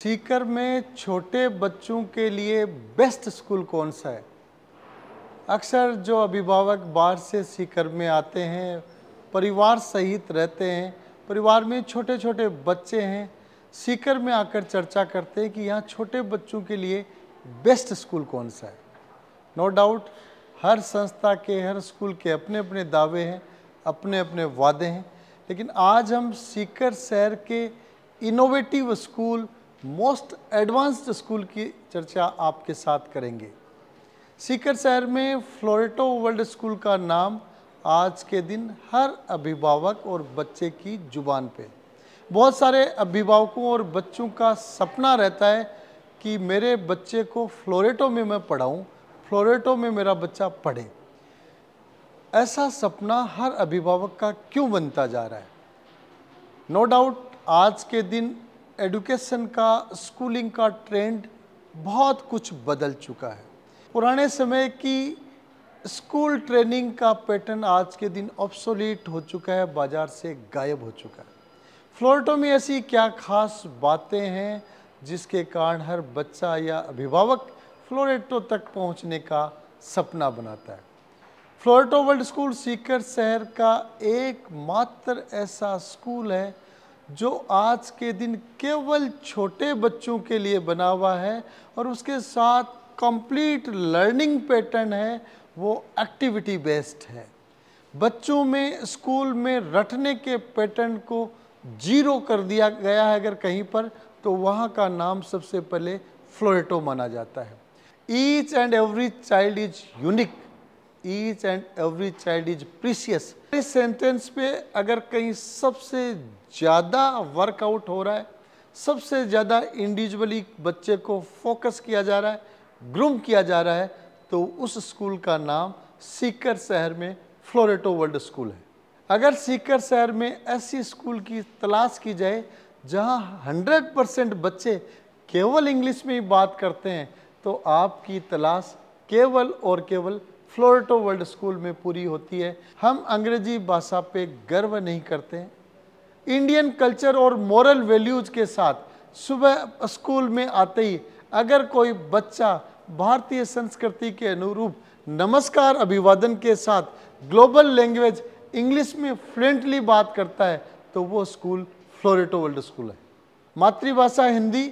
सीकर में छोटे बच्चों के लिए बेस्ट स्कूल कौन सा है? अक्सर जो अभिभावक बाहर से सीकर में आते हैं, परिवार सहित रहते हैं, परिवार में छोटे छोटे बच्चे हैं, सीकर में आकर चर्चा करते हैं कि यहाँ छोटे बच्चों के लिए बेस्ट स्कूल कौन सा है। नो डाउट हर संस्था के, हर स्कूल के अपने अपने दावे हैं, अपने अपने वादे हैं, लेकिन आज हम सीकर शहर के innovative school, most advanced school की चर्चा आपके साथ करेंगे। सीकर शहर में फ्लोरेटो वर्ल्ड स्कूल का नाम आज के दिन हर अभिभावक और बच्चे की जुबान पे। बहुत सारे अभिभावकों और बच्चों का सपना रहता है कि मेरे बच्चे को फ्लोरेटो में मैं पढ़ाऊँ, फ्लोरेटो में मेरा बच्चा पढ़े। ऐसा सपना हर अभिभावक का क्यों बनता जा रहा है? नो डाउट आज के दिन एजुकेशन का, स्कूलिंग का ट्रेंड बहुत कुछ बदल चुका है। पुराने समय की स्कूल ट्रेनिंग का पैटर्न आज के दिन ऑब्सोलीट हो चुका है, बाजार से गायब हो चुका है। फ्लोरेटो में ऐसी क्या खास बातें हैं जिसके कारण हर बच्चा या अभिभावक फ्लोरेटो तक पहुंचने का सपना बनाता है? फ्लोरेटो वर्ल्ड स्कूल सीकर शहर का एकमात्र ऐसा स्कूल है जो आज के दिन केवल छोटे बच्चों के लिए बना हुआ है और उसके साथ कंप्लीट लर्निंग पैटर्न है, वो एक्टिविटी बेस्ड है। बच्चों में स्कूल में रटने के पैटर्न को जीरो कर दिया गया है अगर कहीं पर, तो वहाँ का नाम सबसे पहले फ्लोरेटो माना जाता है। Each and every child is unique, each and every child is precious. इस सेंटेंस पे अगर कहीं सबसे ज़्यादा वर्कआउट हो रहा है, सबसे ज़्यादा इंडिविजुअली बच्चे को फोकस किया जा रहा है, ग्रूम किया जा रहा है, तो उस स्कूल का नाम सीकर शहर में फ्लोरेटो वर्ल्ड स्कूल है। अगर सीकर शहर में ऐसी स्कूल की तलाश की जाए जहां 100% बच्चे केवल इंग्लिश में ही बात करते हैं, तो आपकी तलाश केवल और केवल फ्लोरेटो वर्ल्ड स्कूल में पूरी होती है। हम अंग्रेजी भाषा पे गर्व नहीं करते हैं। इंडियन कल्चर और मॉरल वैल्यूज के साथ सुबह स्कूल में आते ही अगर कोई बच्चा भारतीय संस्कृति के अनुरूप नमस्कार अभिवादन के साथ ग्लोबल लैंग्वेज इंग्लिश में फ्लुएंटली बात करता है, तो वो स्कूल फ्लोरेटो वर्ल्ड स्कूल है। मातृभाषा हिंदी,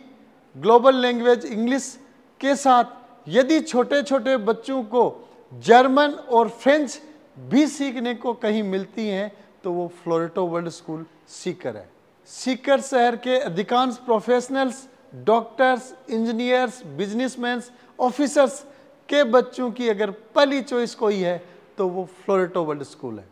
ग्लोबल लैंग्वेज इंग्लिश के साथ यदि छोटे छोटे बच्चों को जर्मन और फ्रेंच भी सीखने को कहीं मिलती हैं, तो वो फ्लोरेटो वर्ल्ड स्कूल सीकर है। सीकर शहर के अधिकांश professionals, doctors, engineers, businessman, officers के बच्चों की अगर पहली चॉइस कोई है तो वो फ्लोरेटो वर्ल्ड स्कूल है।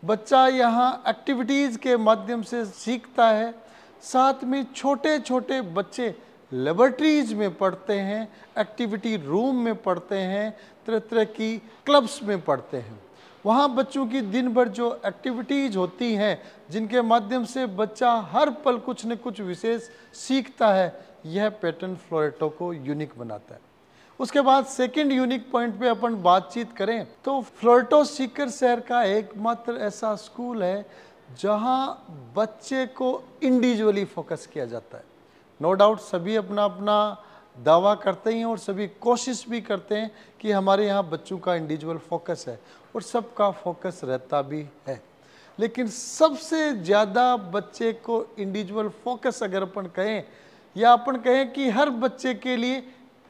बच्चा यहाँ एक्टिविटीज़ के माध्यम से सीखता है, साथ में छोटे छोटे बच्चे लेबोरेटरीज में पढ़ते हैं, एक्टिविटी रूम में पढ़ते हैं, तरह तरह की क्लब्स में पढ़ते हैं। वहाँ बच्चों की दिन भर जो एक्टिविटीज़ होती हैं जिनके माध्यम से बच्चा हर पल कुछ न कुछ विशेष सीखता है, यह पैटर्न फ्लोरेटो को यूनिक बनाता है। उसके बाद सेकंड यूनिक पॉइंट पे अपन बातचीत करें तो फ्लोरेटो सीकर शहर का एकमात्र ऐसा स्कूल है जहाँ बच्चे को इंडिविजुअली फोकस किया जाता है। नो डाउट सभी अपना अपना दावा करते हैं और सभी कोशिश भी करते हैं कि हमारे यहाँ बच्चों का इंडिविजुअल फोकस है, और सबका फोकस रहता भी है, लेकिन सबसे ज़्यादा बच्चे को इंडिविजुअल फोकस अगर अपन कहें, या अपन कहें कि हर बच्चे के लिए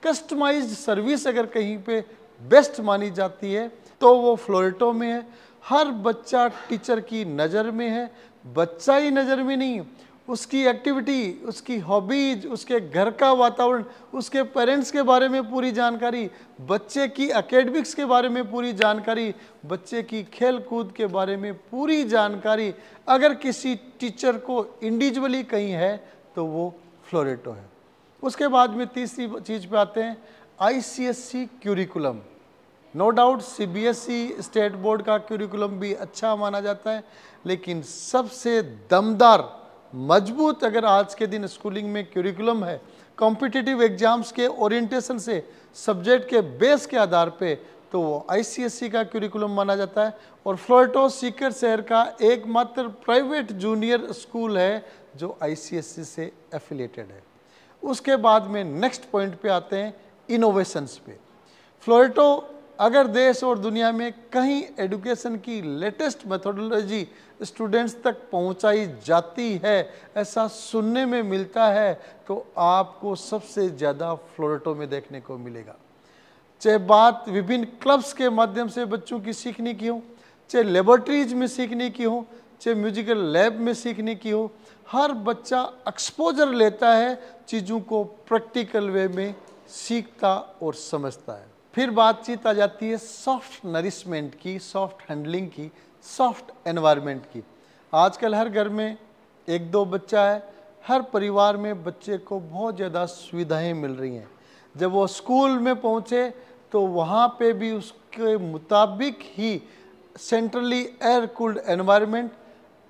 कस्टमाइज्ड सर्विस अगर कहीं पे बेस्ट मानी जाती है, तो वो फ्लोरेटो में है। हर बच्चा टीचर की नज़र में है, बच्चा ही नज़र में नहीं, उसकी एक्टिविटी, उसकी हॉबीज, उसके घर का वातावरण, उसके पेरेंट्स के बारे में पूरी जानकारी, बच्चे की एकेडमिक्स के बारे में पूरी जानकारी, बच्चे की खेल कूद के बारे में पूरी जानकारी अगर किसी टीचर को इंडिविजुअली कहीं है तो वो फ्लोरेटो है। उसके बाद में तीसरी चीज़ पे आते हैं ICSE curriculum. No doubt CBSE state board का क्यूरिकुलम भी अच्छा माना जाता है, लेकिन सबसे दमदार, मजबूत अगर आज के दिन स्कूलिंग में क्यूरिकुलम है, कॉम्पिटिटिव एग्जाम्स के ओरिएंटेशन से, सब्जेक्ट के बेस के आधार पे, तो वो ICSE का क्यूरिकुलम माना जाता है। और फ्लोरेटो सीकर शहर का एकमात्र प्राइवेट जूनियर स्कूल है जो ICSE से एफिलिएटेड है। उसके बाद में नेक्स्ट पॉइंट पे आते हैं इनोवेशंस पे। फ्लोरेटो अगर देश और दुनिया में कहीं एजुकेशन की लेटेस्ट मेथोडोलॉजी स्टूडेंट्स तक पहुंचाई जाती है, ऐसा सुनने में मिलता है, तो आपको सबसे ज़्यादा फ्लोरेटो में देखने को मिलेगा। चाहे बात विभिन्न क्लब्स के माध्यम से बच्चों की सीखने की हो, चाहे लेबोरेटरीज में सीखने की हो, चाहे म्यूजिकल लैब में सीखने की हो, हर बच्चा एक्सपोजर लेता है, चीज़ों को प्रैक्टिकल वे में सीखता और समझता है। फिर बातचीत आ जाती है सॉफ्ट नरिशमेंट की, सॉफ्ट हैंडलिंग की, सॉफ्ट एनवायरनमेंट की। आजकल हर घर में एक दो बच्चा है, हर परिवार में बच्चे को बहुत ज़्यादा सुविधाएं मिल रही हैं। जब वो स्कूल में पहुँचे तो वहाँ पे भी उसके मुताबिक ही centrally air cooled environment,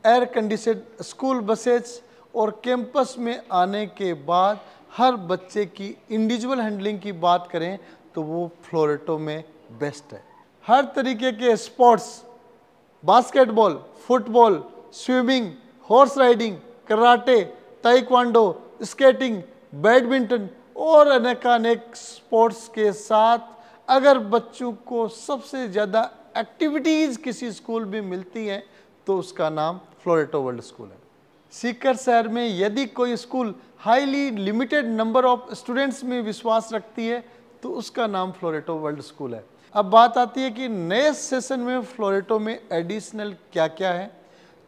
air conditioned school buses और कैंपस में आने के बाद हर बच्चे की इंडिविजुअल हैंडलिंग की बात करें तो वो फ्लोरेटो में बेस्ट है। हर तरीके के sports, basketball, football, swimming, horse riding, karate, taekwondo, skating, badminton और अनेकानेक स्पोर्ट्स के साथ अगर बच्चों को सबसे ज़्यादा एक्टिविटीज़ किसी स्कूल में मिलती हैं तो उसका नाम फ्लोरेटो वर्ल्ड स्कूल है। सीकर शहर में यदि कोई school highly limited number of students में विश्वास रखती है तो उसका नाम फ्लोरेटो वर्ल्ड स्कूल है। अब बात आती है कि नए सेशन में फ्लोरेटो में एडिशनल क्या क्या है।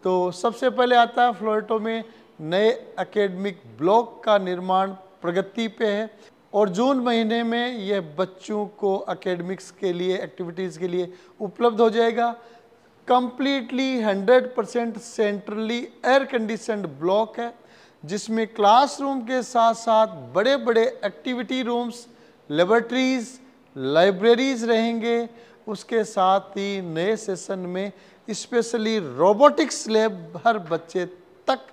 तो सबसे पहले आता है फ्लोरेटो में नए एकेडमिक ब्लॉक का निर्माण प्रगति पे है और जून महीने में यह बच्चों को एकेडमिक्स के लिए, एक्टिविटीज़ के लिए उपलब्ध हो जाएगा। Completely 100% centrally air conditioned block है, जिसमें क्लासरूम के साथ साथ बड़े बड़े एक्टिविटी रूम्स, लेबोरेटरीज, लाइब्रेरीज रहेंगे। उसके साथ ही नए सेशन में स्पेशली रोबोटिक्स लैब हर बच्चे तक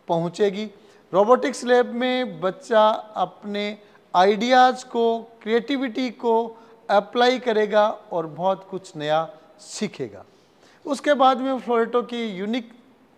पहुंचेगी। रोबोटिक्स लैब में बच्चा अपने आइडियाज़ को, क्रिएटिविटी को अप्लाई करेगा और बहुत कुछ नया सीखेगा। उसके बाद में फ्लोरेटो की यूनिक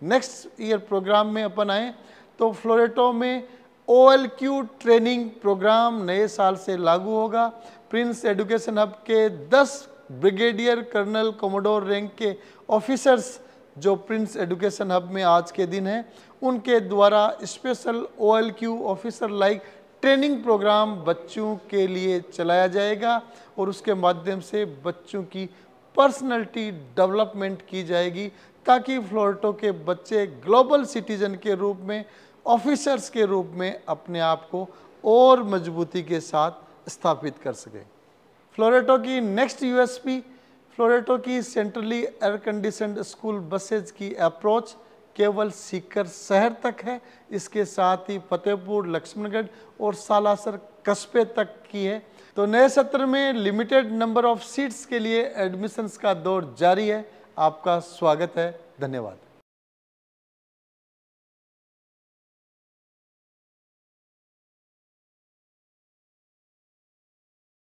नेक्स्ट ईयर प्रोग्राम में अपन आए तो फ्लोरेटो में OLQ ट्रेनिंग प्रोग्राम नए साल से लागू होगा। प्रिंस एजुकेशन हब के 10 ब्रिगेडियर कर्नल कोमोडोर रैंक के ऑफिसर्स जो प्रिंस एजुकेशन हब में आज के दिन हैं, उनके द्वारा special OLQ officer like training programme बच्चों के लिए चलाया जाएगा और उसके माध्यम से बच्चों की पर्सनैलिटी डेवलपमेंट की जाएगी ताकि फ्लोरेटो के बच्चे ग्लोबल सिटीजन के रूप में, ऑफिसर्स के रूप में अपने आप को और मजबूती के साथ स्थापित कर सकें। फ्लोरेटो की नेक्स्ट USP, फ्लोरेटो की centrally air conditioned school buses की अप्रोच केवल सीकर शहर तक है, इसके साथ ही फतेहपुर, लक्ष्मणगढ़ और सालासर कस्बे तक की है। तो नए सत्र में लिमिटेड नंबर ऑफ सीट्स के लिए एडमिशन्स का दौर जारी है। आपका स्वागत है। धन्यवाद।